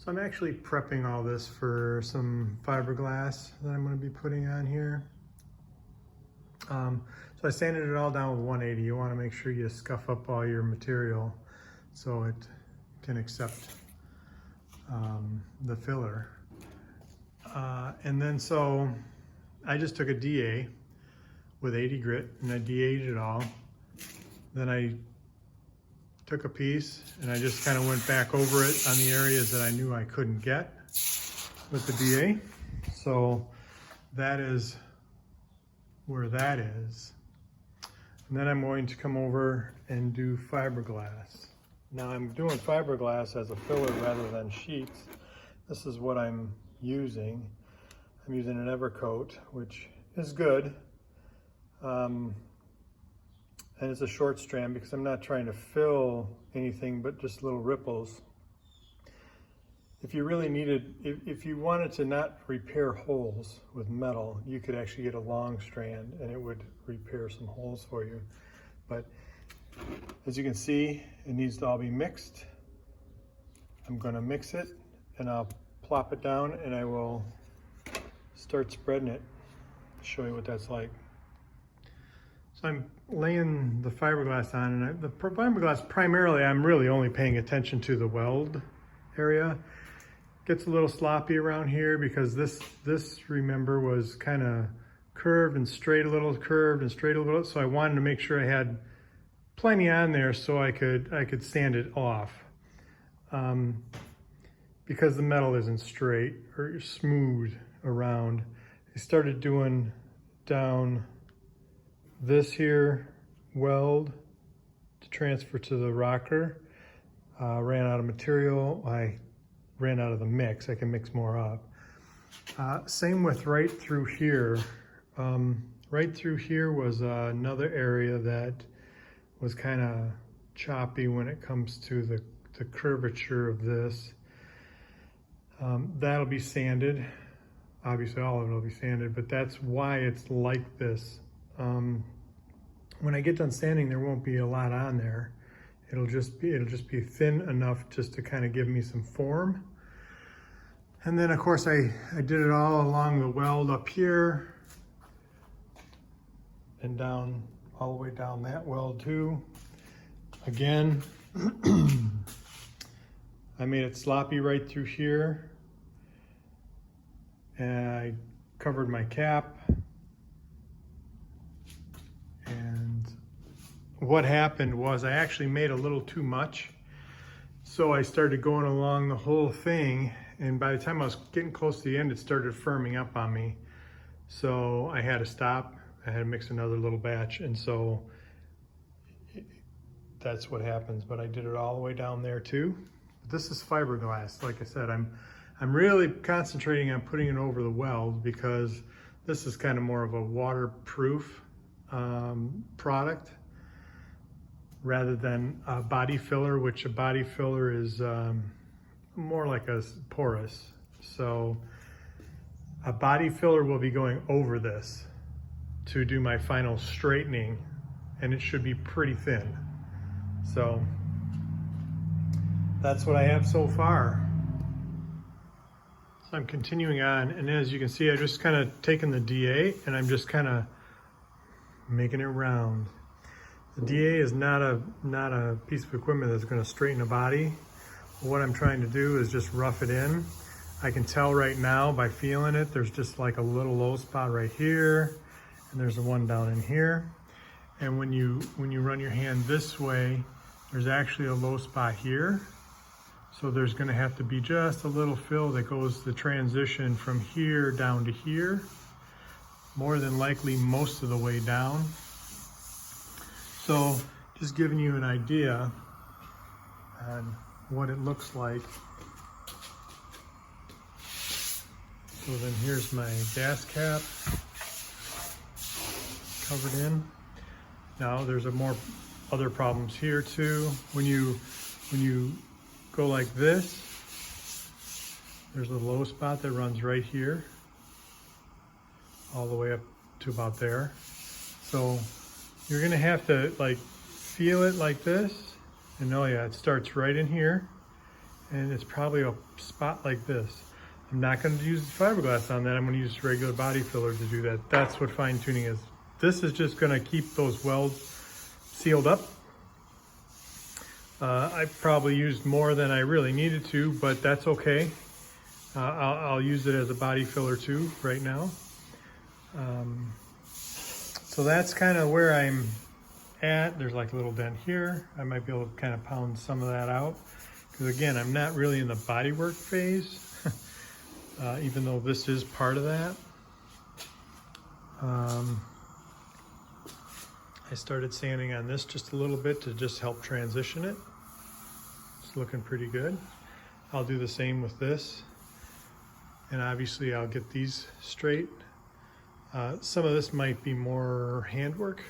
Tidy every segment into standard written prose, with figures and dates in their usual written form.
So I'm actually prepping all this for some fiberglass that I'm going to be putting on here. So I sanded it all down with 180. You want to make sure you scuff up all your material so it can accept the filler. And then so I just took a DA with 80 grit and I DA'd it all. Then I took a piece and I just kind of went back over it on the areas that I knew I couldn't get with the DA. So that is where that is. And then I'm going to come over and do fiberglass. Now I'm doing fiberglass as a filler rather than sheets. This is what I'm using. I'm using an Evercoat, which is good. And it's a short strand because I'm not trying to fill anything but just little ripples. If you really needed, if you wanted to not repair holes with metal, you could actually get a long strand and it would repair some holes for you. But as you can see, it needs to all be mixed. I'm going to mix it and I'll plop it down and I will start spreading it to show you what that's like. So I'm laying the fiberglass on, and the fiberglass primarily I'm really only paying attention to the weld area. Gets a little sloppy around here because this remember was kind of curved and straight a little, curved and straight a little, so I wanted to make sure I had plenty on there so I could sand it off. Because the metal isn't straight or smooth around, I started doing down this here weld to transfer to the rocker. Ran out of material. I ran out of the mix. I can mix more up. Same with right through here. Right through here was another area that was kind of choppy when it comes to the curvature of this. That'll be sanded. Obviously all of it will be sanded, but that's why it's like this. When I get done sanding, there won't be a lot on there. It'll just be thin enough just to kind of give me some form. And then of course I did it all along the weld up here and down all the way down that weld too. Again, I made it sloppy right through here. And I covered my cap. And what happened was I actually made a little too much. So I started going along the whole thing, and by the time I was getting close to the end, it started firming up on me. So I had to stop. I had to mix another little batch, and so that's what happens. But I did it all the way down there too. This is fiberglass. Like I said, I'm really concentrating on putting it over the weld because this is kind of more of a waterproof product rather than a body filler, which a body filler is more like a porous. So a body filler will be going over this to do my final straightening, and it should be pretty thin. So that's what I have so far. So I'm continuing on, and as you can see, I just kind of taken the DA and I'm just kind of making it round. The DA is not a piece of equipment that's going to straighten a body. What I'm trying to do is just rough it in. I can tell right now by feeling it, there's just like a little low spot right here, and there's a one down in here. And when you run your hand this way, there's actually a low spot here. So there's going to have to be just a little fill that goes the transition from here down to here. More than likely most of the way down. So just giving you an idea on what it looks like. So then here's my gas cap covered in. Now there's other problems here too. When you go like this, there's a low spot that runs right here, all the way up to about there. So you're gonna have to like feel it like this, and oh yeah, it starts right in here, and it's probably a spot like this. I'm not going to use fiberglass on that. I'm going to use regular body filler to do that. That's what fine tuning is. This is just going to keep those welds sealed up. I probably used more than I really needed to, but that's okay. I'll use it as a body filler too right now. So that's kind of where I'm at. There's like a little dent here. I might be able to kind of pound some of that out. Because again, I'm not really in the bodywork phase, even though this is part of that. I started sanding on this just a little bit to just help transition it. It's looking pretty good. I'll do the same with this. And obviously I'll get these straight. Some of this might be more handwork.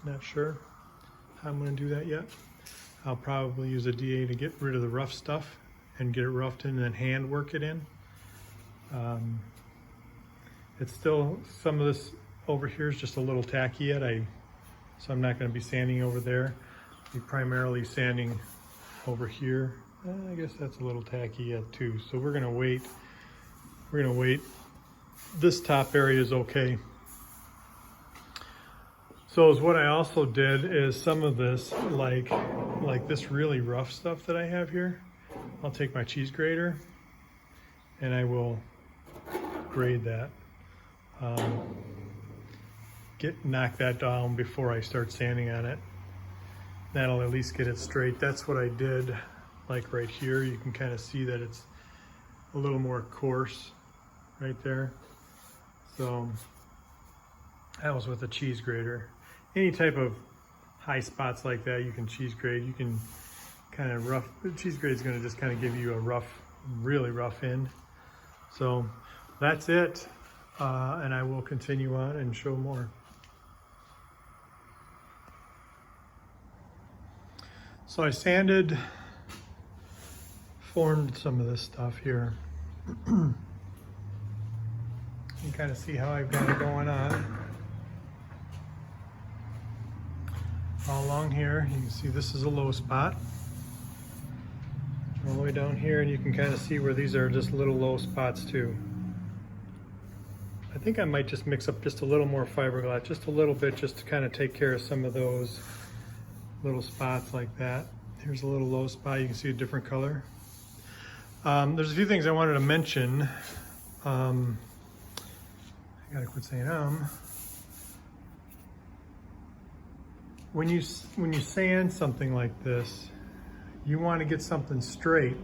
Not sure how I'm going to do that yet. I'll probably use a DA to get rid of the rough stuff and get it roughed in and then hand work it in. It's still, some of this over here is just a little tacky yet. So I'm not going to be sanding over there. I'll be primarily sanding over here. I guess that's a little tacky yet too. So we're going to wait. We're going to wait. This top area is okay. So is what I also did is some of this, like this really rough stuff that I have here, I'll take my cheese grater and I will grade that. Knock that down before I start sanding on it. That'll at least get it straight. That's what I did, like right here. You can kind of see that it's a little more coarse right there. So that was with a cheese grater. Any type of high spots like that, you can cheese grade. You can kind of rough. The cheese grade is going to just kind of give you a rough, really rough end. So that's it, and I will continue on and show more. So I sanded, formed some of this stuff here. You can kind of see how I've got it going on. All along here, you can see this is a low spot. All the way down here, and you can kind of see where these are just little low spots too. I think I might just mix up just a little more fiberglass, just a little bit, just to kind of take care of some of those little spots like that. Here's a little low spot, you can see a different color. There's a few things I wanted to mention. I gotta quit saying when you sand something like this, you want to get something straight.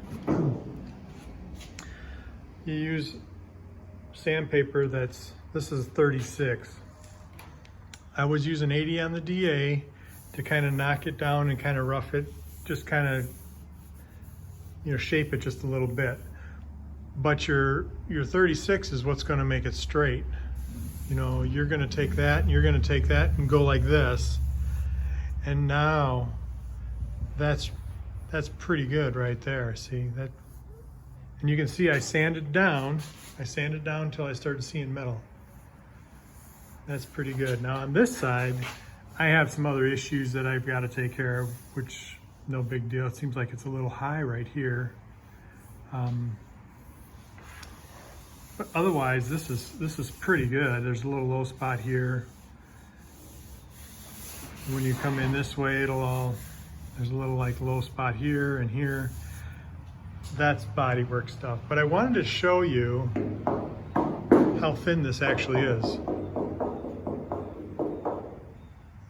You use sandpaper this is 36. I was using 80 on the DA to kind of knock it down and kind of rough it, just kind of, shape it just a little bit. But your 36 is what's going to make it straight. You're going to take that and you're going to take that and go like this. And now that's pretty good right there. See that? And you can see I sanded down. I sanded down until I started seeing metal. That's pretty good. Now on this side, I have some other issues that I've got to take care of, which no big deal. It seems like it's a little high right here. But otherwise, this is pretty good. There's a little low spot here. When you come in this way, there's a little like low spot here and here. That's bodywork stuff. But I wanted to show you how thin this actually is.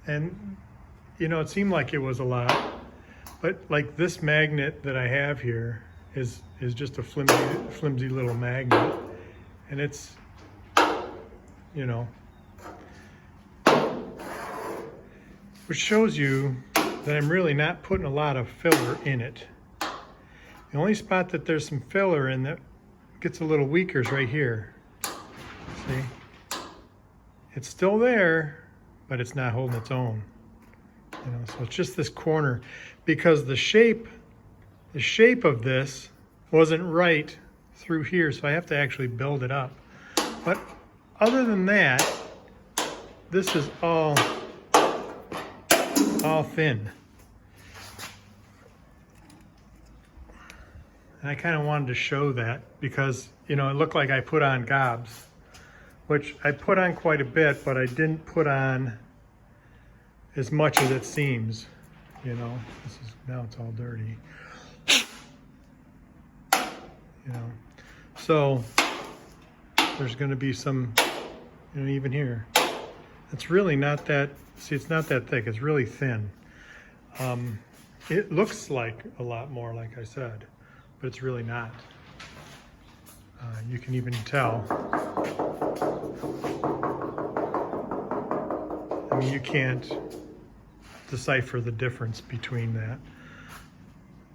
And it seemed like it was a lot, but like this magnet that I have here is just a flimsy little magnet. And it's, which shows you that I'm really not putting a lot of filler in it. The only spot that there's some filler in that gets a little weaker is right here. See? It's still there, but it's not holding its own. So it's just this corner, because the shape of this wasn't right through here, so I have to actually build it up. But other than that, this is all thin. And I kind of wanted to show that because, you know, it looked like I put on gobs, which I put on quite a bit, but I didn't put on as much as it seems, you know. Now it's all dirty, you know. So there's going to be some, you know, even here. It's really not that, see, it's not that thick. It's really thin. It looks like a lot more, like I said, but it's really not. You can even tell. I mean, you can't decipher the difference between that.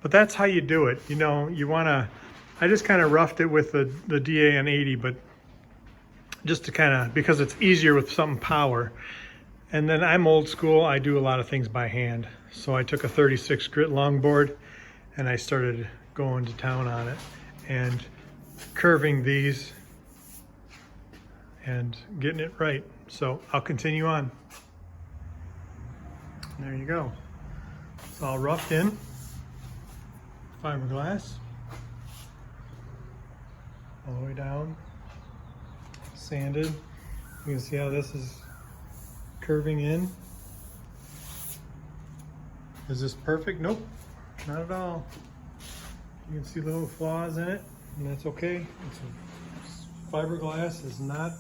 But that's how you do it. You know, you want to, I just kind of roughed it with the DA on 80, but just to kind of, because it's easier with some power. And then I'm old school, I do a lot of things by hand. So I took a 36 grit longboard and I started going to town on it and curving these and getting it right. So I'll continue on. There you go. It's all roughed in, fiberglass, all the way down, sanded. You can see how this is curving in. Is this perfect? Nope, not at all. You can see little flaws in it, and that's okay. Fiberglass is not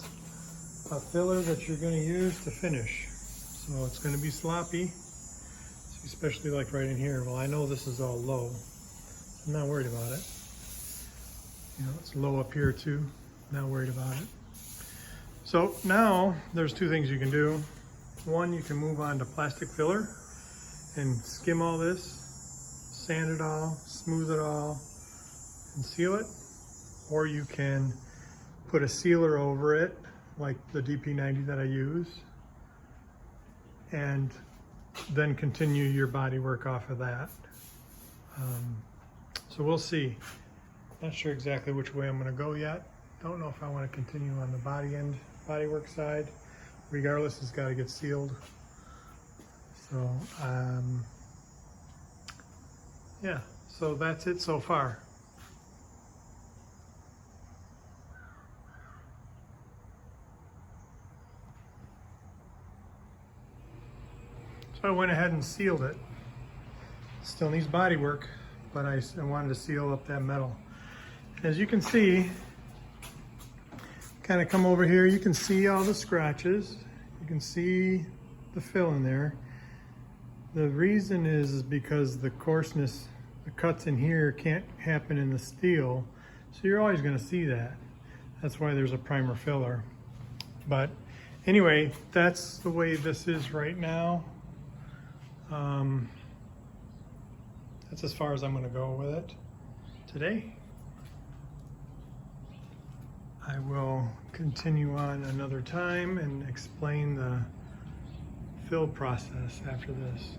a filler that you're going to use to finish, so it's going to be sloppy, especially like right in here. Well, I know this is all low. I'm not worried about it. You know, it's low up here too. Not worried about it. So now there's two things you can do. One, you can move on to plastic filler and skim all this, sand it all, smooth it all, and seal it. Or you can put a sealer over it, like the DP90 that I use, and then continue your body work off of that. So we'll see. Not sure exactly which way I'm going to go yet. Don't know if I want to continue on the body work side. Regardless, it's got to get sealed. So yeah, so that's it so far. So I went ahead and sealed it. Still needs body work, but I wanted to seal up that metal. As you can see, kind of come over here, you can see all the scratches. You can see the fill in there. The reason is because the coarseness, the cuts in here can't happen in the steel. So you're always going to see that. That's why there's a primer filler. But anyway, that's the way this is right now. That's as far as I'm going to go with it today. I will continue on another time and explain the fill process after this.